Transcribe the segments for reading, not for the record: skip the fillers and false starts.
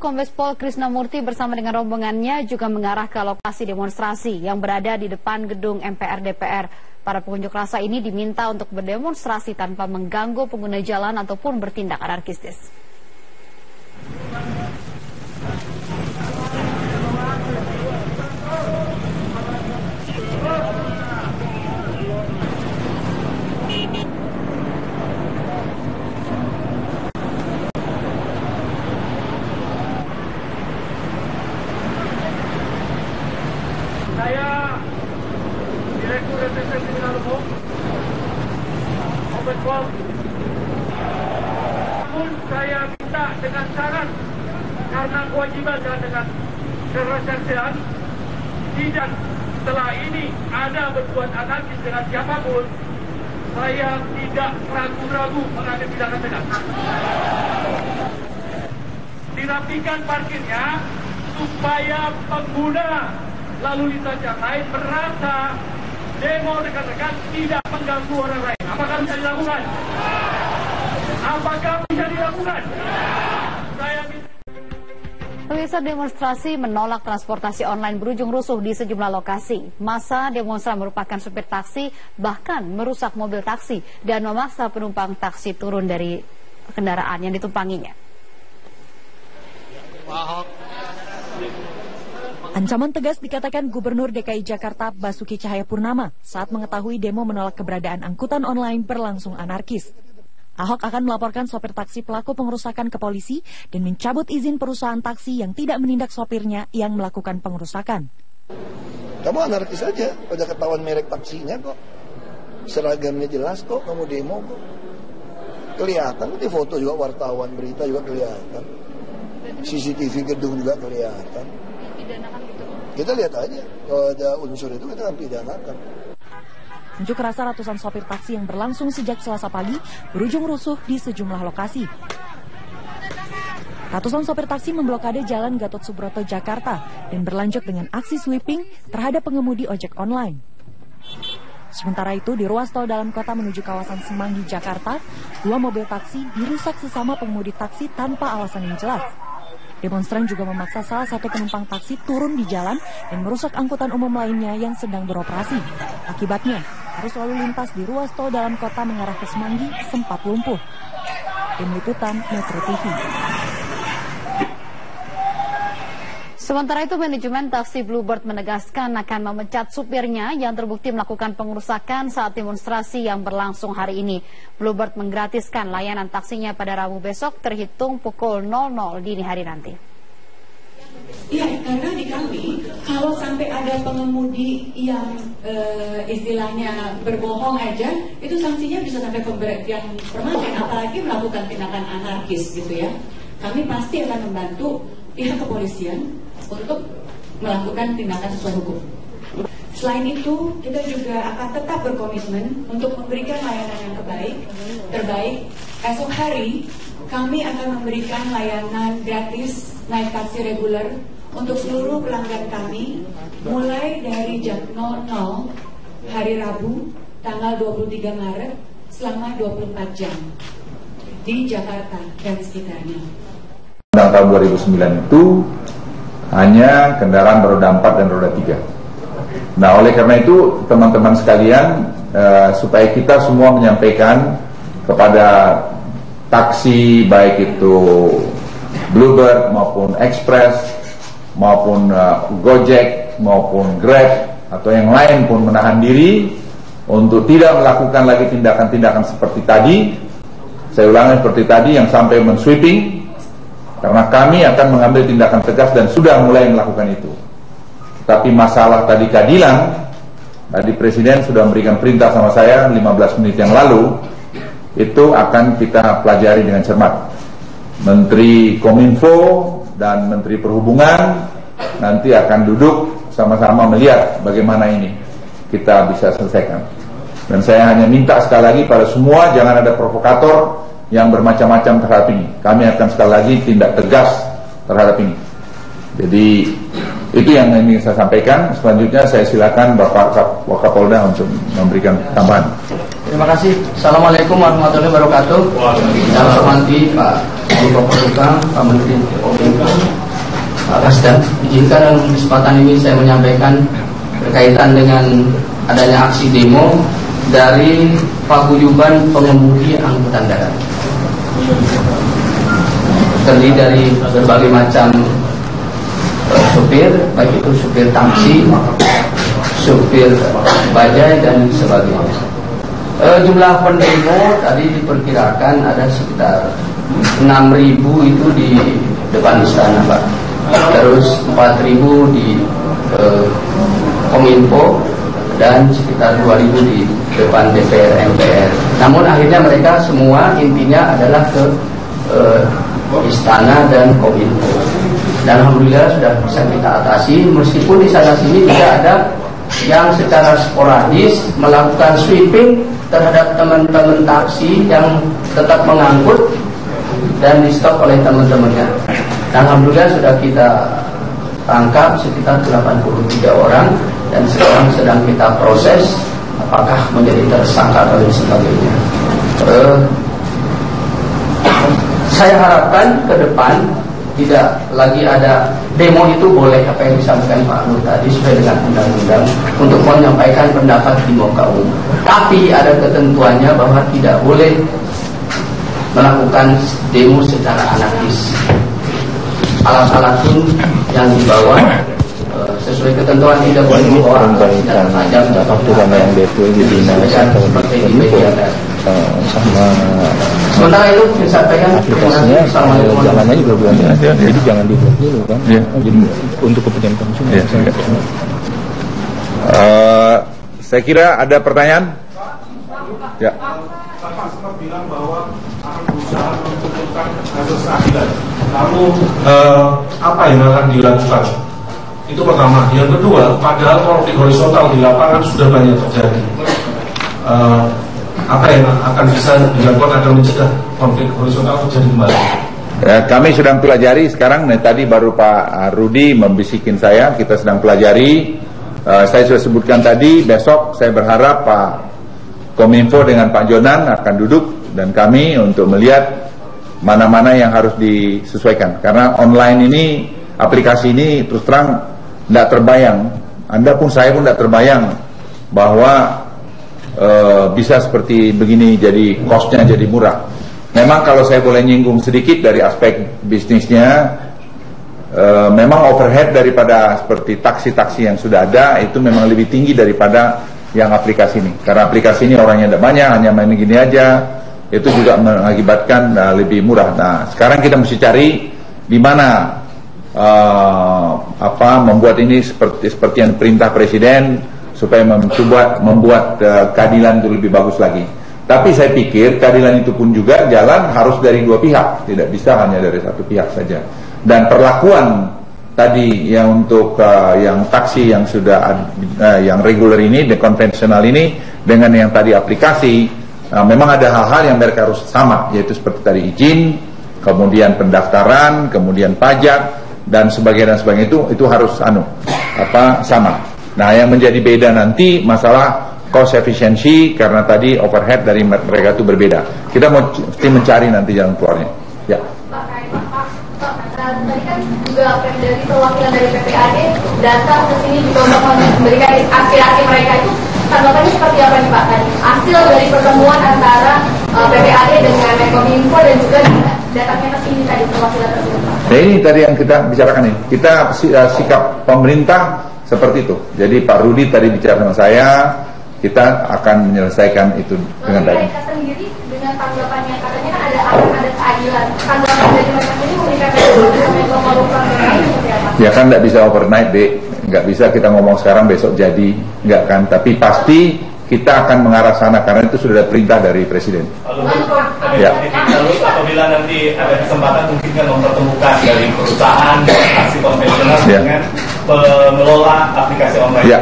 Kombes Pol Krisnamurti bersama dengan rombongannya juga mengarah ke lokasi demonstrasi yang berada di depan gedung MPR DPR. Para pengunjuk rasa ini diminta untuk berdemonstrasi tanpa mengganggu pengguna jalan ataupun bertindak anarkistis. Saya Direktur Reserse Kriminal Umum Kombes Pol. Namun saya minta dengan syarat, karena kewajiban dengan keresersean, tidak setelah ini ada berbuat anarkis dengan siapapun, saya tidak ragu-ragu mengambil tindakan tegas. Dirapikan parkirnya supaya pengguna lalu lintas yang lain merasa demo dekat-dekat tidak mengganggu orang lain. Apakah bisa dilakukan? Apakah bisa dilakukan? Pemirsa, demonstrasi menolak transportasi online berujung rusuh di sejumlah lokasi. Massa demonstran merupakan supir taksi, bahkan merusak mobil taksi dan memaksa penumpang taksi turun dari kendaraan yang ditumpanginya. Ancaman tegas dikatakan Gubernur DKI Jakarta Basuki Cahayapurnama saat mengetahui demo menolak keberadaan angkutan online berlangsung anarkis. Ahok akan melaporkan sopir taksi pelaku pengerusakan ke polisi dan mencabut izin perusahaan taksi yang tidak menindak sopirnya yang melakukan pengerusakan. Kamu anarkis saja, udah ketahuan merek taksinya kok. Seragamnya jelas kok, kamu demo kok. Kelihatan, di foto juga wartawan, berita juga kelihatan. CCTV gedung juga kelihatan. Kita lihat aja, kalau ada unsur itu kita akan pidanakan. Unjuk rasa ratusan sopir taksi yang berlangsung sejak Selasa pagi berujung rusuh di sejumlah lokasi. Ratusan sopir taksi memblokade Jalan Gatot Subroto, Jakarta dan berlanjut dengan aksi sweeping terhadap pengemudi ojek online. Sementara itu, di ruas tol dalam kota menuju kawasan Semanggi, Jakarta, 2 mobil taksi dirusak sesama pengemudi taksi tanpa alasan yang jelas. Demonstran juga memaksa salah satu penumpang taksi turun di jalan dan merusak angkutan umum lainnya yang sedang beroperasi. Akibatnya, arus lalu lintas di ruas tol dalam kota mengarah ke Semanggi sempat lumpuh. Tim Liputan Metro TV. Sementara itu, manajemen taksi Bluebird menegaskan akan memecat supirnya yang terbukti melakukan pengerusakan saat demonstrasi yang berlangsung hari ini. Bluebird menggratiskan layanan taksinya pada Rabu besok terhitung pukul 00 dini hari nanti. Ya, karena di kami, kalau sampai ada pengemudi yang istilahnya berbohong aja, itu sanksinya bisa sampai pemberhentian permanen, apalagi melakukan tindakan anarkis gitu ya. Kami pasti akan membantu pihak kepolisian untuk melakukan tindakan sesuai hukum. Selain itu, kita juga akan tetap berkomitmen untuk memberikan layanan yang terbaik. Esok hari, kami akan memberikan layanan gratis naik taksi reguler untuk seluruh pelanggan kami, mulai dari jam 00 hari Rabu, tanggal 23 Maret, selama 24 jam di Jakarta dan sekitarnya. Tahun 2009 itu hanya kendaraan beroda 4 dan roda 3. Nah, oleh karena itu teman-teman sekalian, supaya kita semua menyampaikan kepada taksi baik itu Bluebird maupun Express maupun Gojek maupun Grab atau yang lain pun menahan diri untuk tidak melakukan lagi tindakan-tindakan seperti tadi. Saya ulangi, seperti tadi yang sampai men-sweeping. Karena kami akan mengambil tindakan tegas dan sudah mulai melakukan itu. Tapi masalah tadi keadilan, tadi Presiden sudah memberikan perintah sama saya 15 menit yang lalu, itu akan kita pelajari dengan cermat. Menteri Kominfo dan Menteri Perhubungan nanti akan duduk sama-sama melihat bagaimana ini kita bisa selesaikan. Dan saya hanya minta sekali lagi pada semua, jangan ada provokator yang bermacam-macam terhadap ini. Kami akan sekali lagi tindak tegas terhadap ini. Jadi itu yang ingin saya sampaikan. Selanjutnya saya silakan Bapak Wakapolda untuk memberikan tambahan. Terima kasih. Assalamualaikum warahmatullahi wabarakatuh. Saya hormati Pak Menko Polhukam, Pak Menteri Kominfo, Pak Kasda, izinkan dalam kesempatan ini saya menyampaikan berkaitan dengan adanya aksi demo dari paguyuban pengemudi angkutan darat. Terdiri dari berbagai macam supir, baik itu supir taksi, supir bajai dan sebagainya. Jumlah pendemo tadi diperkirakan ada sekitar 6.000 itu di depan istana, Pak. Terus 4.000 di Kominfo dan sekitar 2.000 di depan DPR MPR. Namun akhirnya mereka semua intinya adalah ke istana dan Kominfo. Dan alhamdulillah sudah bisa kita atasi, meskipun di sana sini juga ada yang secara sporadis melakukan sweeping terhadap teman-teman taksi yang tetap mengangkut dan di stop oleh teman-temannya. Dan alhamdulillah sudah kita tangkap sekitar 83 orang dan sekarang sedang kita proses apakah menjadi tersangka dan sebagainya. Saya harapkan ke depan tidak lagi ada demo, itu boleh apa yang disampaikan Pak Nur tadi sesuai dengan undang-undang untuk menyampaikan pendapat di muka umum. Tapi ada ketentuannya bahwa tidak boleh melakukan demo secara anarkis. Alat-alat pun yang dibawa sesuai ketentuan tidak boleh membawa senjata tajam waktu sama yang betul di dinas atau di Kominfo sama sementara itu disampaikan aplikasinya jalannya juga belum ada, jadi jangan dibuat dulu kan. Jadi untuk kepentingan konsumen. Saya kira ada pertanyaan. Ya. Bapak sempat bilang bahwa akan berusaha mengumpulkan asas keadilan. Lalu apa yang akan dilakukan? Itu pertama. Yang kedua, padahal konflik horizontal di lapangan sudah banyak terjadi. Apa yang akan bisa dilakukan agar mencegah konflik horizontal terjadi kembali? Kami sedang pelajari sekarang. Tadi baru Pak Rudi membisikin saya, kita sedang pelajari. Saya sudah sebutkan tadi, besok saya berharap Pak Kominfo dengan Pak Jonan akan duduk dan kami untuk melihat mana-mana yang harus disesuaikan. Karena online ini, aplikasi ini terus terang tidak terbayang. Anda pun, saya pun tidak terbayang bahwa bisa seperti begini, jadi cost-nya jadi murah. Memang kalau saya boleh nyinggung sedikit dari aspek bisnisnya, memang overhead daripada seperti taksi-taksi yang sudah ada itu memang lebih tinggi daripada yang aplikasi ini. Karena aplikasi ini orangnya tidak banyak, hanya main gini aja, itu juga mengakibatkan lebih murah. Nah, sekarang kita mesti cari di mana membuat ini seperti yang perintah Presiden, supaya membuat keadilan itu lebih bagus lagi. Tapi saya pikir keadilan itu pun juga jalan harus dari dua pihak, tidak bisa hanya dari satu pihak saja. Dan perlakuan tadi yang untuk yang taksi yang sudah yang reguler ini, the konvensional ini, dengan yang tadi aplikasi, memang ada hal-hal yang mereka harus sama, yaitu seperti tadi izin, kemudian pendaftaran, kemudian pajak dan sebagainya itu harus sama. Nah, yang menjadi beda nanti masalah cost efficiency, karena tadi overhead dari mereka itu berbeda. Kita mesti mencari nanti jalan keluarnya. Ya. Tadi kan juga dari perwakilan dari PPAD datang ke sini juga untuk memberikan aspirasi mereka, itu tanggapannya seperti apa nih Pak tadi? Hasil dari pertemuan antara PPAD dengan Kominfo dan juga datangnya ke sini tadi perwakilan tersebut. Nah, ini tadi yang kita bicarakan ini. Kita sikap pemerintah seperti itu. Jadi Pak Rudi tadi bicara sama saya, kita akan menyelesaikan itu dengan baik. Mereka sendiri dengan tanggapannya katanya kan ada keadilan. Tanggapan dari mereka sendiri memberikan ya kan tidak bisa overnight, Dek. Nggak bisa kita ngomong sekarang besok jadi, nggak kan. Tapi pasti kita akan mengarah sana karena itu sudah ada perintah dari Presiden. Ya. Lalu apabila nanti ada kesempatan mungkin kan mempertemukan dari perusahaan taksi konvensional dengan pengelola aplikasi online. Ya,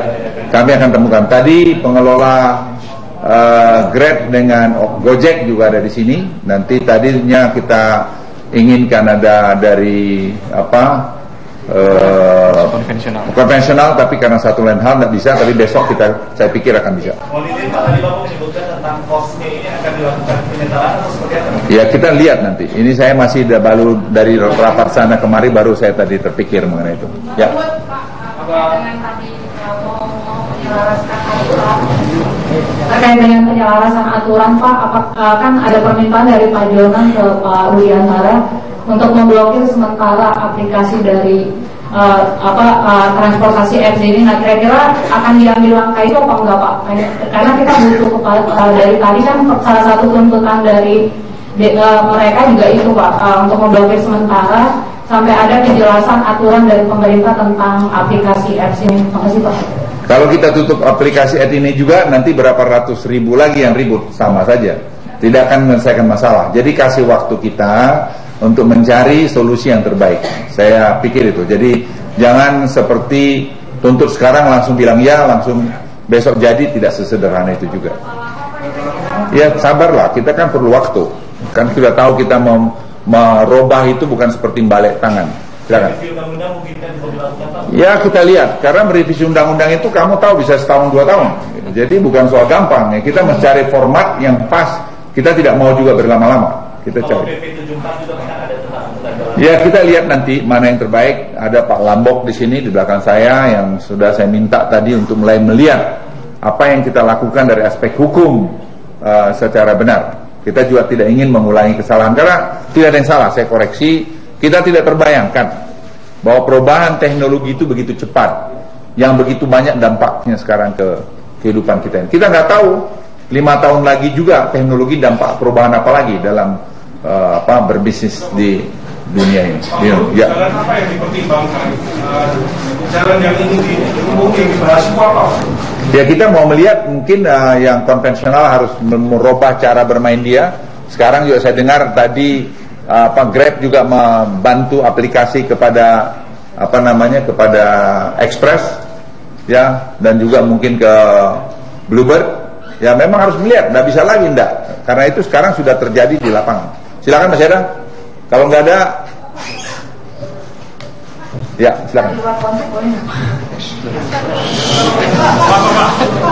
kami akan temukan. Tadi pengelola Grab dengan Gojek juga ada di sini. Nanti tadinya kita inginkan ada dari konvensional, tapi karena satu lain hal tidak bisa. Tapi besok saya pikir akan bisa. Mohon izin Pak, tadi Bapak menyebutkan tentang cost-nya ini akan dilakukan sementara atau seperti apa? Ya kita lihat nanti. Ini saya masih baru dari rapat sana kemari, baru saya tadi terpikir mengenai itu. Ya. Terkait dengan penyelarasan aturan, Pak, kan ada permintaan dari Pak Jonan ke Pak Wiantara untuk memblokir sementara aplikasi dari transportasi X ini. Nah, kira-kira akan diambil langkah itu apa enggak, Pak? Karena kita butuh dari tadi kan salah satu tuntutan dari mereka juga itu, Pak, untuk memblokir sementara sampai ada kejelasan aturan dari pemerintah tentang aplikasi X ini. Terima kasih, Pak. Kalau kita tutup aplikasi ad ini juga, nanti berapa ratus ribu lagi yang ribut, sama saja. Tidak akan menyelesaikan masalah. Jadi kasih waktu kita untuk mencari solusi yang terbaik. Saya pikir itu. Jadi jangan seperti tuntut sekarang langsung bilang ya, langsung besok jadi, tidak sesederhana itu juga. Ya sabarlah, kita kan perlu waktu. Kan sudah tahu kita mau merubah itu bukan seperti balik tangan. Silakan. Ya kita lihat, karena merevisi undang-undang itu kamu tahu bisa setahun 2 tahun. Jadi bukan soal gampang ya. Kita mencari format yang pas. Kita tidak mau juga berlama-lama. Kita cari. Ya kita lihat nanti mana yang terbaik. Ada Pak Lambok di sini di belakang saya yang sudah saya minta tadi untuk mulai melihat apa yang kita lakukan dari aspek hukum secara benar. Kita juga tidak ingin mengulangi kesalahan karena tidak ada yang salah. Saya koreksi. Kita tidak terbayangkan bahwa perubahan teknologi itu begitu cepat, yang begitu banyak dampaknya sekarang ke kehidupan kita. Kita nggak tahu 5 tahun lagi juga teknologi dampak perubahan apa lagi dalam berbisnis di dunia ini. Ya. Jalan apa yang dipertimbangkan? Jalan yang ini mungkin dibahas apa? Ya kita mau melihat mungkin yang konvensional harus merubah cara bermain dia. Sekarang juga saya dengar tadi Grab juga membantu aplikasi kepada kepada Express ya, dan juga mungkin ke Bluebird. Ya memang harus melihat, nggak bisa lagi enggak, karena itu sekarang sudah terjadi di lapangan. Silakan Mas Eda, kalau nggak ada ya silakan.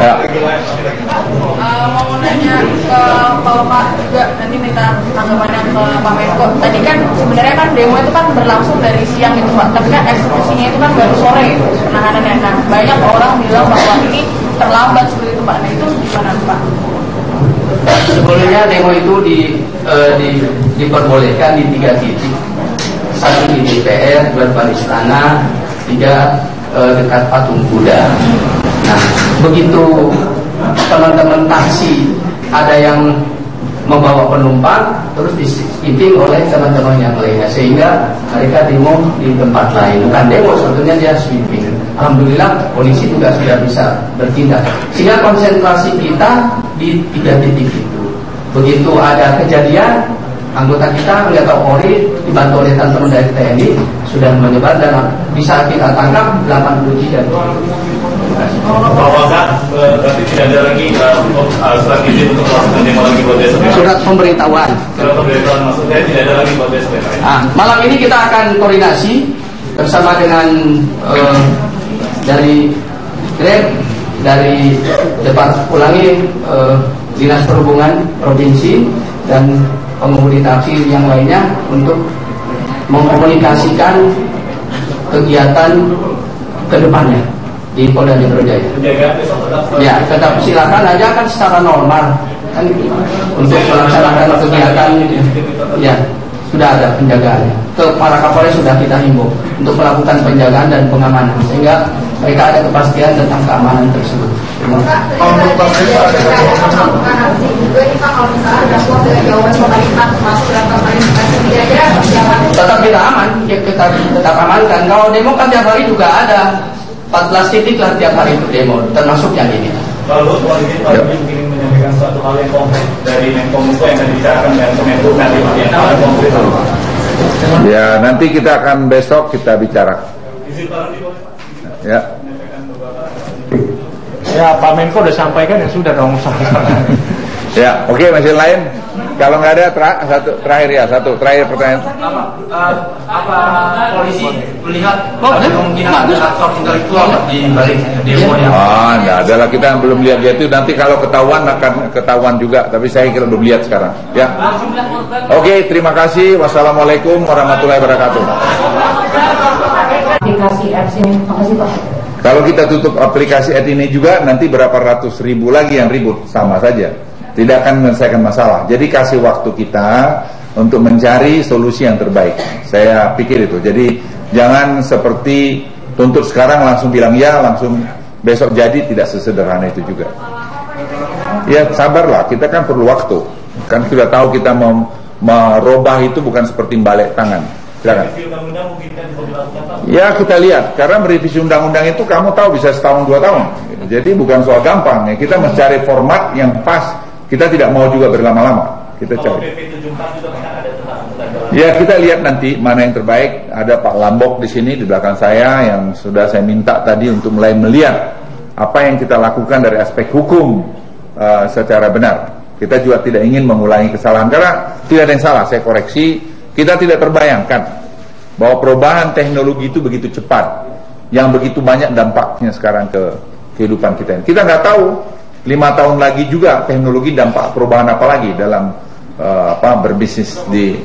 Ya. Mau nanya ke Bapak juga, nanti minta tanggapannya ke Pak Menko. Tadi kan sebenarnya kan demo itu kan berlangsung dari siang itu Pak, tapi kan eksekusinya itu kan baru sore penahanannya. Nah banyak orang bilang bahwa ini terlambat seperti itu Pak. Nah itu gimana Pak? Sebelumnya demo itu diperbolehkan di 3 titik. 1 di DPR, 2 di Istana, 3 dekat Patung Kuda. Nah, begitu teman-teman taksi ada yang membawa penumpang, terus diskipping oleh teman-teman yang lainnya, sehingga mereka demo di tempat lain. Bukan demo, sebetulnya dia sweeping. Alhamdulillah polisi juga sudah bisa bertindak, sehingga konsentrasi kita di 3 titik itu. Begitu ada kejadian, anggota kita nggak tahu Polri dibantu oleh teman-teman dari TNI sudah menyebar, dan bisa kita tangkap 83. Apakah berarti tidak ada lagi surat izin untuk melakukan demo lagi buat besok? Surat pemberitahuan. Surat pemberitahuan maksudnya tidak ada lagi buat besok. Malam ini kita akan koordinasi bersama dengan dari Grab, dari Dinas Perhubungan Provinsi dan pengemudi taksi yang lainnya untuk mengkomunikasikan kegiatan ke depannya di Polda Metro Jaya. Ya, tetap silakan aja kan secara normal kan untuk melaksanakan kegiatan. Ya, sudah ada penjagaannya. Ke para Kapolres sudah kita himbau untuk melakukan penjagaan dan pengamanan sehingga mereka ada kepastian tentang keamanan tersebut. Tetap kita aman, tetap amankan. Kalau demo kan tiap hari juga ada 14 titik lah tiap hari itu demo, termasuk yang ini. Kalau Pak ingin menyampaikan suatu hal yang konkret dari Menkominfo yang tadi dibicarakan dengan Kemenko nanti yang hal konkret. Ya nanti kita akan besok kita bicara. Ya. Ya Pak Menko udah sampaikan ya sudah dong. Ya oke, masih lain. Kalau nggak ada terakhir pertanyaan. Apa polisi melihat ada kemungkinan ada aktor intelektual di balik demo yang? Nggak ada lah, kita belum lihat dia itu. Nanti kalau ketahuan akan ketahuan juga. Tapi saya kira belum lihat sekarang. Ya. Oke, terima kasih. Wassalamualaikum warahmatullahi wabarakatuh. Aplikasi apps ini, makasih Pak. Kalau kita tutup aplikasi ini juga, nanti berapa ratus ribu lagi yang ribut, sama saja. Tidak akan menyelesaikan masalah. Jadi kasih waktu kita untuk mencari solusi yang terbaik. Saya pikir itu. Jadi jangan seperti tuntut sekarang langsung bilang ya, langsung besok jadi, tidak sesederhana itu juga. Ya sabarlah, kita kan perlu waktu. Kan sudah tahu kita merubah itu bukan seperti balik tangan. Silakan. Ya kita lihat, karena merevisi undang-undang itu kamu tahu bisa setahun 2 tahun. Jadi bukan soal gampang ya. Kita mencari format yang pas. Kita tidak mau juga berlama-lama. Kita cari. Ya kita lihat nanti mana yang terbaik. Ada Pak Lambok di sini di belakang saya yang sudah saya minta tadi untuk mulai melihat apa yang kita lakukan dari aspek hukum secara benar. Kita juga tidak ingin mengulangi kesalahan karena tidak ada yang salah. Saya koreksi. Kita tidak terbayangkan bahwa perubahan teknologi itu begitu cepat, yang begitu banyak dampaknya sekarang ke kehidupan kita. Kita nggak tahu 5 tahun lagi juga teknologi dampak perubahan apa lagi dalam berbisnis di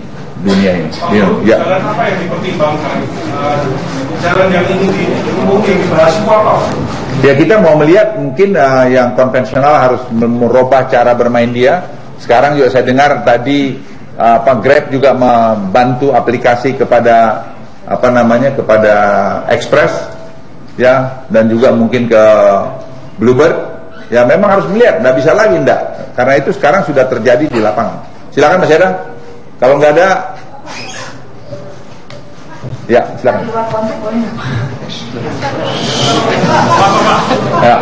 dunia ini. Ya. Jalan apa yang dipertimbangkan? Jalan yang ini mungkin dibahas apa? Ya kita mau melihat mungkin yang konvensional harus merubah cara bermain dia. Sekarang juga saya dengar tadi Grab juga membantu aplikasi kepada kepada Express ya, dan juga mungkin ke Bluebird. Ya memang harus melihat, nggak bisa lagi enggak, karena itu sekarang sudah terjadi di lapangan. Silakan Mas Yada, kalau nggak ada, ya silakan. Ya.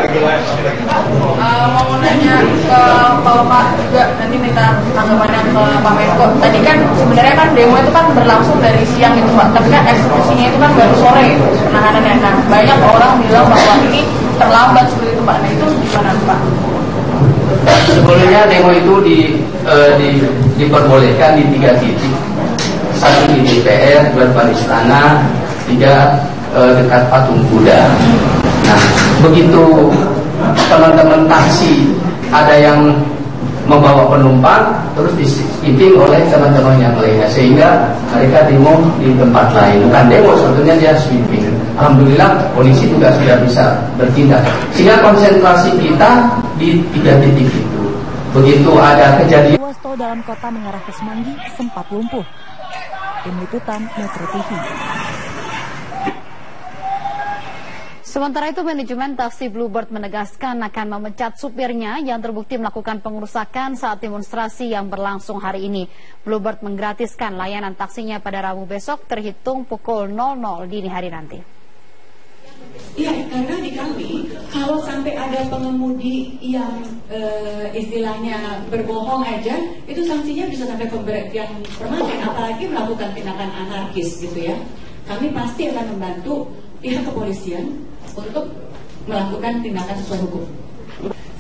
Mau nanya ke kalau Pak juga nanti minta tanggapannya ke Pak Menko. Tadi kan sebenarnya kan demo itu kan berlangsung dari siang itu Pak, tapi kan eksekusinya itu kan baru sore penahanannya. Nah banyak orang bilang bahwa ini terlambat seperti itu Pak. Nah itu gimana Pak? Sebelumnya demo itu diperbolehkan di 3 titik. 1 di DPR, 2 di Istana, 3 dekat patung kuda. Nah, begitu teman-teman taksi ada yang membawa penumpang, terus diimping oleh teman-teman yang lainnya, sehingga mereka demo di tempat lain. Bukan demo, sebetulnya dia sweeping. Alhamdulillah polisi juga sudah bisa bertindak, sehingga konsentrasi kita di 3 titik itu. Begitu ada kejadian. Ruas tol dalam kota mengarah ke Semanggi sempat lumpuh. Tim Liputan Metro TV. Sementara itu, manajemen taksi Bluebird menegaskan akan memecat supirnya yang terbukti melakukan pengerusakan saat demonstrasi yang berlangsung hari ini. Bluebird menggratiskan layanan taksinya pada Rabu besok terhitung pukul 00 dini hari nanti. Ya, karena di kami, kalau sampai ada pengemudi yang istilahnya berbohong aja, itu sanksinya bisa sampai pemberhentian permanen, apalagi melakukan tindakan anarkis gitu ya. Kami pasti akan membantu pihak kepolisian untuk melakukan tindakan sesuai hukum.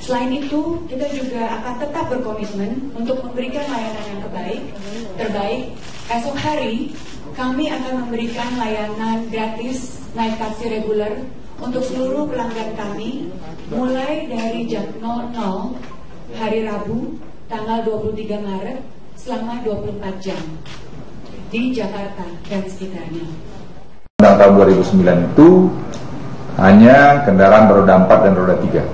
Selain itu, kita juga akan tetap berkomitmen untuk memberikan layanan yang terbaik. Esok hari, kami akan memberikan layanan gratis naik taksi reguler untuk seluruh pelanggan kami, mulai dari jam 00 hari Rabu, tanggal 23 Maret, selama 24 jam di Jakarta dan sekitarnya. Undang tahun 2009 itu hanya kendaraan beroda 4 dan roda 3.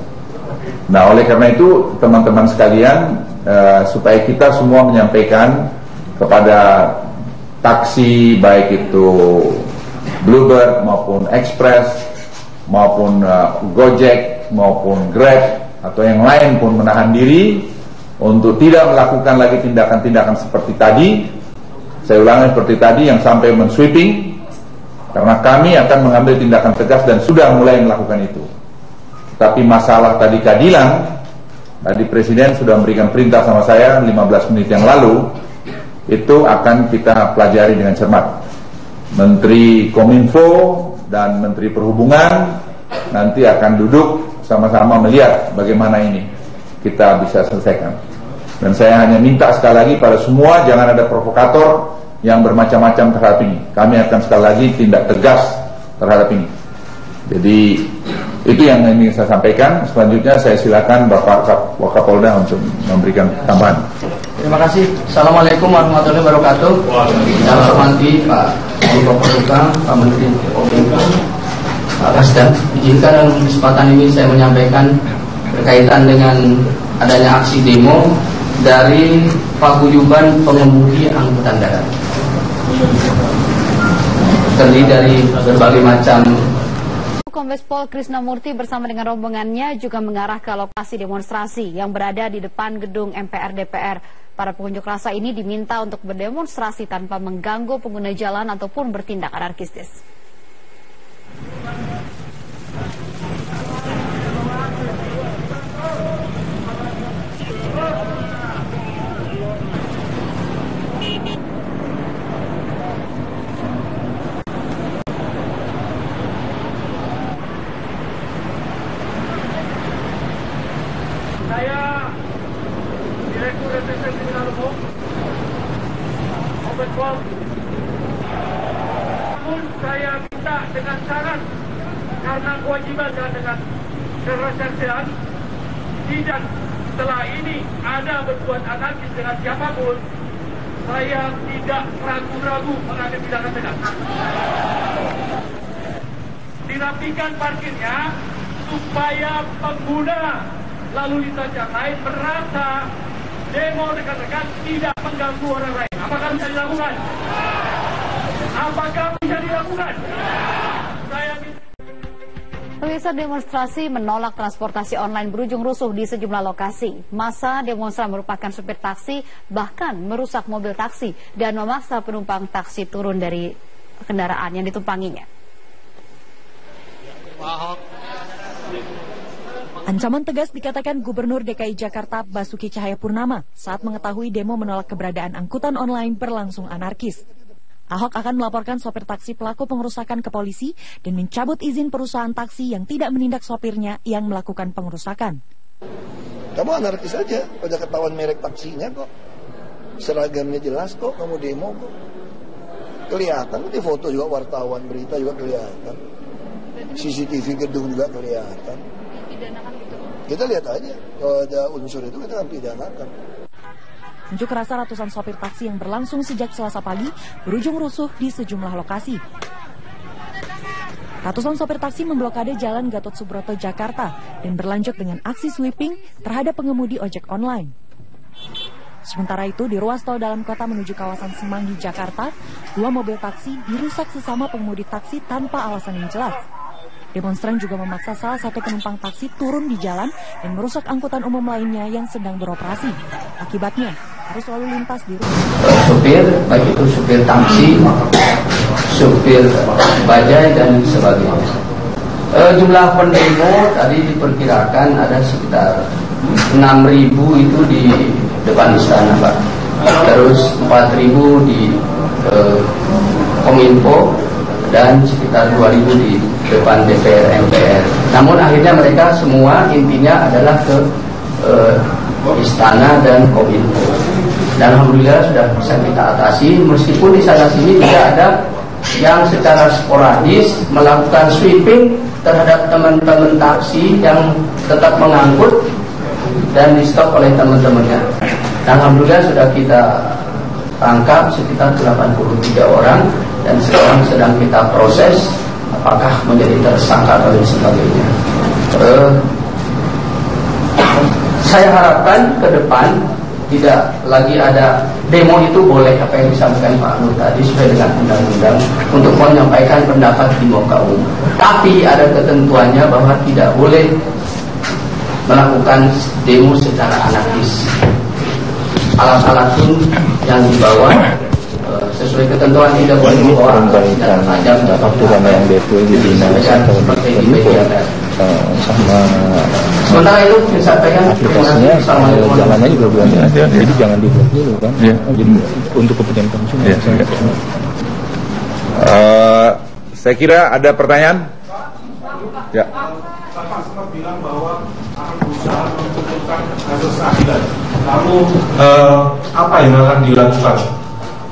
Nah, oleh karena itu teman-teman sekalian, supaya kita semua menyampaikan kepada taksi, baik itu Bluebird maupun Express maupun Gojek maupun Grab atau yang lain pun menahan diri untuk tidak melakukan lagi tindakan-tindakan seperti tadi. Saya ulangi, seperti tadi yang sampai men-sweeping, karena kami akan mengambil tindakan tegas dan sudah mulai melakukan itu. Tapi masalah tadi keadilan, tadi Presiden sudah memberikan perintah sama saya 15 menit yang lalu, itu akan kita pelajari dengan cermat. Menteri Kominfo dan Menteri Perhubungan nanti akan duduk sama-sama melihat bagaimana ini kita bisa selesaikan. Dan saya hanya minta sekali lagi pada semua, jangan ada provokator yang bermacam-macam terhadap ini. Kami akan sekali lagi tindak tegas terhadap ini. Jadi itu yang ingin saya sampaikan. Selanjutnya saya silakan Bapak Wakapolda untuk memberikan tambahan. Terima kasih. Assalamualaikum warahmatullahi wabarakatuh. Yang saya hormati Pak Menko Polhukam, Pak Menteri Kominfo, Pak Kasda. Izinkan dalam kesempatan ini saya menyampaikan berkaitan dengan adanya aksi demo dari paguyuban pengemudi angkutan darat. Terdiri dari berbagai macam. Kombes Pol Krisnamurti bersama dengan rombongannya juga mengarah ke lokasi demonstrasi yang berada di depan gedung MPR DPR. Para pengunjuk rasa ini diminta untuk berdemonstrasi tanpa mengganggu pengguna jalan ataupun bertindak anarkistis. Saya Direktur Reserse Kriminal Umum Kombes Pol. Namun saya minta dengan syarat, karena kewajiban dengan keresersean, tidak setelah ini ada berbuat anarkis dengan siapapun, saya tidak ragu-ragu mengambil tindakan tegas. Dirapikan parkirnya supaya pengguna lalu lintas yang lain merasa demo rekan-rekan tidak mengganggu orang lain. Apakah bisa dilakukan? Apakah bisa dilakukan? Pemirsa, demonstrasi menolak transportasi online berujung rusuh di sejumlah lokasi. Massa demonstran merupakan supir taksi, bahkan merusak mobil taksi dan memaksa penumpang taksi turun dari kendaraan yang ditumpanginya. Ancaman tegas dikatakan Gubernur DKI Jakarta Basuki Cahayapurnama saat mengetahui demo menolak keberadaan angkutan online berlangsung anarkis. Ahok akan melaporkan sopir taksi pelaku pengerusakan ke polisi dan mencabut izin perusahaan taksi yang tidak menindak sopirnya yang melakukan pengerusakan. Kamu anarkis aja, udah ketahuan merek taksinya kok. Seragamnya jelas kok, kamu demo kok. Kelihatan, di foto juga wartawan, berita juga kelihatan. CCTV gedung juga kelihatan. Kita lihat aja, kalau ada unsur itu kita akan pidanakan. Unjuk rasa ratusan sopir taksi yang berlangsung sejak Selasa pagi berujung rusuh di sejumlah lokasi. Ratusan sopir taksi memblokade Jalan Gatot Subroto, Jakarta dan berlanjut dengan aksi sweeping terhadap pengemudi ojek online. Sementara itu, di ruas tol dalam kota menuju kawasan Semanggi, Jakarta, 2 mobil taksi dirusak sesama pengemudi taksi tanpa alasan yang jelas. Demonstran juga memaksa salah satu penumpang taksi turun di jalan dan merusak angkutan umum lainnya yang sedang beroperasi. Akibatnya, arus lalu lintas di supir, baik itu supir taksi, supir bajai dan sebagainya. Jumlah pendemo tadi diperkirakan ada sekitar 6.000 itu di depan istana, Pak. Terus 4.000 di Kominfo dan sekitar 2.000 di depan DPR MPR. Namun akhirnya mereka semua intinya adalah ke istana dan Kominfo. Dan alhamdulillah sudah bisa kita atasi, meskipun di sana sini juga ada yang secara sporadis melakukan sweeping terhadap teman-teman taksi yang tetap mengangkut dan di stop oleh teman-temannya. Dan alhamdulillah sudah kita tangkap sekitar 83 orang dan sekarang sedang kita proses apakah menjadi tersangka atau sebagainya. Saya harapkan ke depan tidak lagi ada demo, itu boleh apa yang disampaikan Pak Nur tadi sesuai dengan undang-undang untuk menyampaikan pendapat di muka umum. Tapi ada ketentuannya bahwa tidak boleh melakukan demo secara anarkis. Alat-alat pun yang dibawa sesuai ketentuan tidak boleh membawa senjata tajam waktu sama yang DP di dinas atau di Kominfo sama sementara itu disampaikan aplikasinya jalannya juga belum ada, jadi jangan dibuat dulu kan. Jadi untuk kepentingan konsumen. Saya kira ada pertanyaan. Ya. Bapak sempat bilang bahwa akan berusaha menentukan asas keadilan. Lalu apa yang akan dilakukan?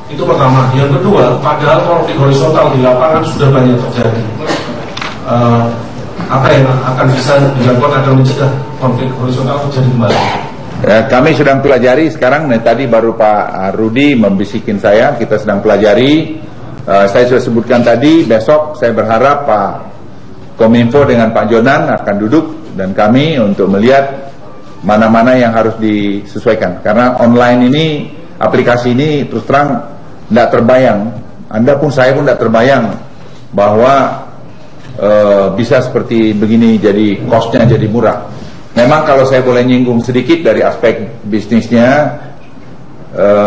Itu pertama. Yang kedua, padahal konflik horizontal di lapangan sudah banyak terjadi. Apa yang akan bisa dilakukan agar mencegah konflik horizontal terjadi kembali? Kami sedang pelajari sekarang. Tadi baru Pak Rudi membisikin saya, kita sedang pelajari. Saya sudah sebutkan tadi, besok saya berharap Pak Kominfo dengan Pak Jonan akan duduk dan kami untuk melihat mana-mana yang harus disesuaikan. Karena online ini, aplikasi ini terus terang tidak terbayang. Anda pun, saya pun tidak terbayang bahwa bisa seperti begini, jadi cost-nya jadi murah. Memang kalau saya boleh nyinggung sedikit dari aspek bisnisnya,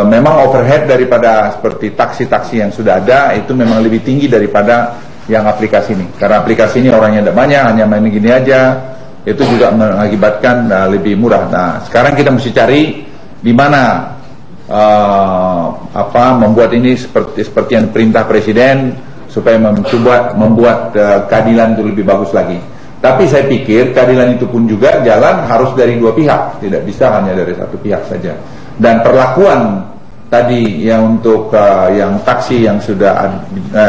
memang overhead daripada seperti taksi-taksi yang sudah ada itu memang lebih tinggi daripada yang aplikasi ini. Karena aplikasi ini orangnya tidak banyak, hanya main gini aja, itu juga mengakibatkan lebih murah. Nah, sekarang kita mesti cari di mana membuat ini seperti yang perintah Presiden supaya membuat keadilan itu lebih bagus lagi. Tapi saya pikir keadilan itu pun juga jalan harus dari dua pihak, tidak bisa hanya dari satu pihak saja. Dan perlakuan tadi yang untuk yang taksi yang sudah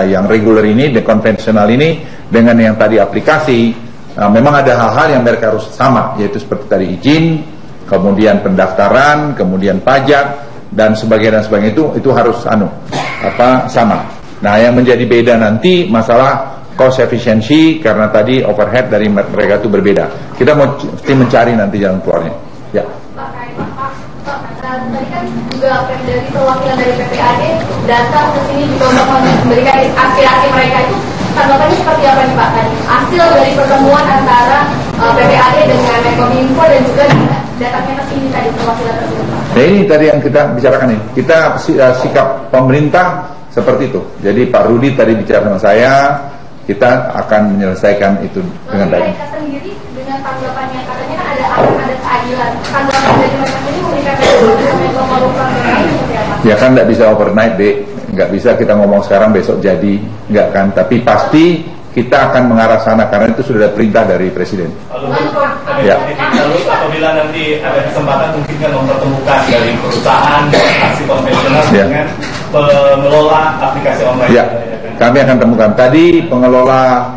yang reguler ini, the konvensional ini, dengan yang tadi aplikasi, memang ada hal-hal yang mereka harus sama, yaitu seperti tadi izin, kemudian pendaftaran, kemudian pajak dan sebagainya itu harus sama. Nah, yang menjadi beda nanti masalah cost efficiency, karena tadi overhead dari mereka itu berbeda. Kita mesti mencari nanti jalan keluarnya. Ya. Tadi kan juga dari perwakilan dari PPAD datang ke sini juga untuk memberikan aspirasi mereka, itu tanggapannya seperti apa nih Pak tadi? Hasil dari pertemuan antara PPAD dengan Menkominfo dan juga datangnya ke sini tadi perwakilan tersebut. Nah, ini tadi yang kita bicarakan ini. Kita sikap pemerintah seperti itu. Jadi Pak Rudi tadi bicara sama saya, kita akan menyelesaikan itu dengan baik. Mereka sendiri dengan tanggapannya katanya kan akan ada keadilan. Tanggapan dari mereka sendiri memberikan ya kan tidak bisa overnight, Dek. Nggak bisa kita ngomong sekarang besok jadi, nggak kan. Tapi pasti kita akan mengarah sana karena itu sudah ada perintah dari Presiden. Lalu apabila nanti ada kesempatan mungkin kan mempertemukan dari perusahaan taksi konvensional dengan pengelola aplikasi online. Ya, kami akan temukan tadi pengelola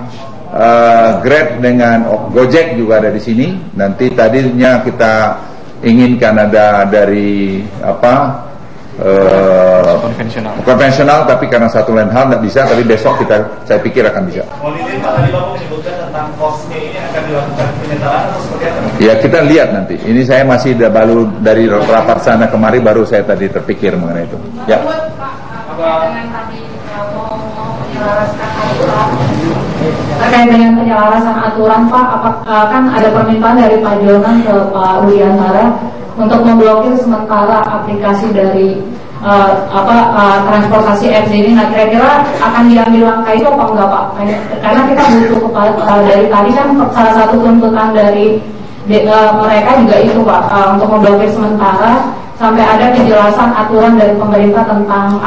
Grab dengan Gojek juga ada di sini. Nanti tadinya kita inginkan ada dari konvensional, tapi karena satu lain hal tidak bisa. Tapi besok saya pikir akan bisa. Mohon izin Pak, tadi Bapak menyebutkan tentang cost-nya ini akan dilakukan penyetaraan atau seperti apa? Ya, kita lihat nanti. Ini saya masih baru dari rapat sana kemari, baru saya tadi terpikir mengenai itu. Ya. Terkait dengan penyelarasan aturan Pak, kan ada permintaan dari Pak Jonan ke Pak Rudiantara untuk memblokir sementara aplikasi dari transportasi X ini. Nah, kira-kira akan diambil langkah itu apa enggak Pak? Karena kita butuh dari tadi kan salah satu tuntutan dari mereka juga itu Pak, untuk memblokir sementara sampai ada kejelasan aturan dari pemerintah tentang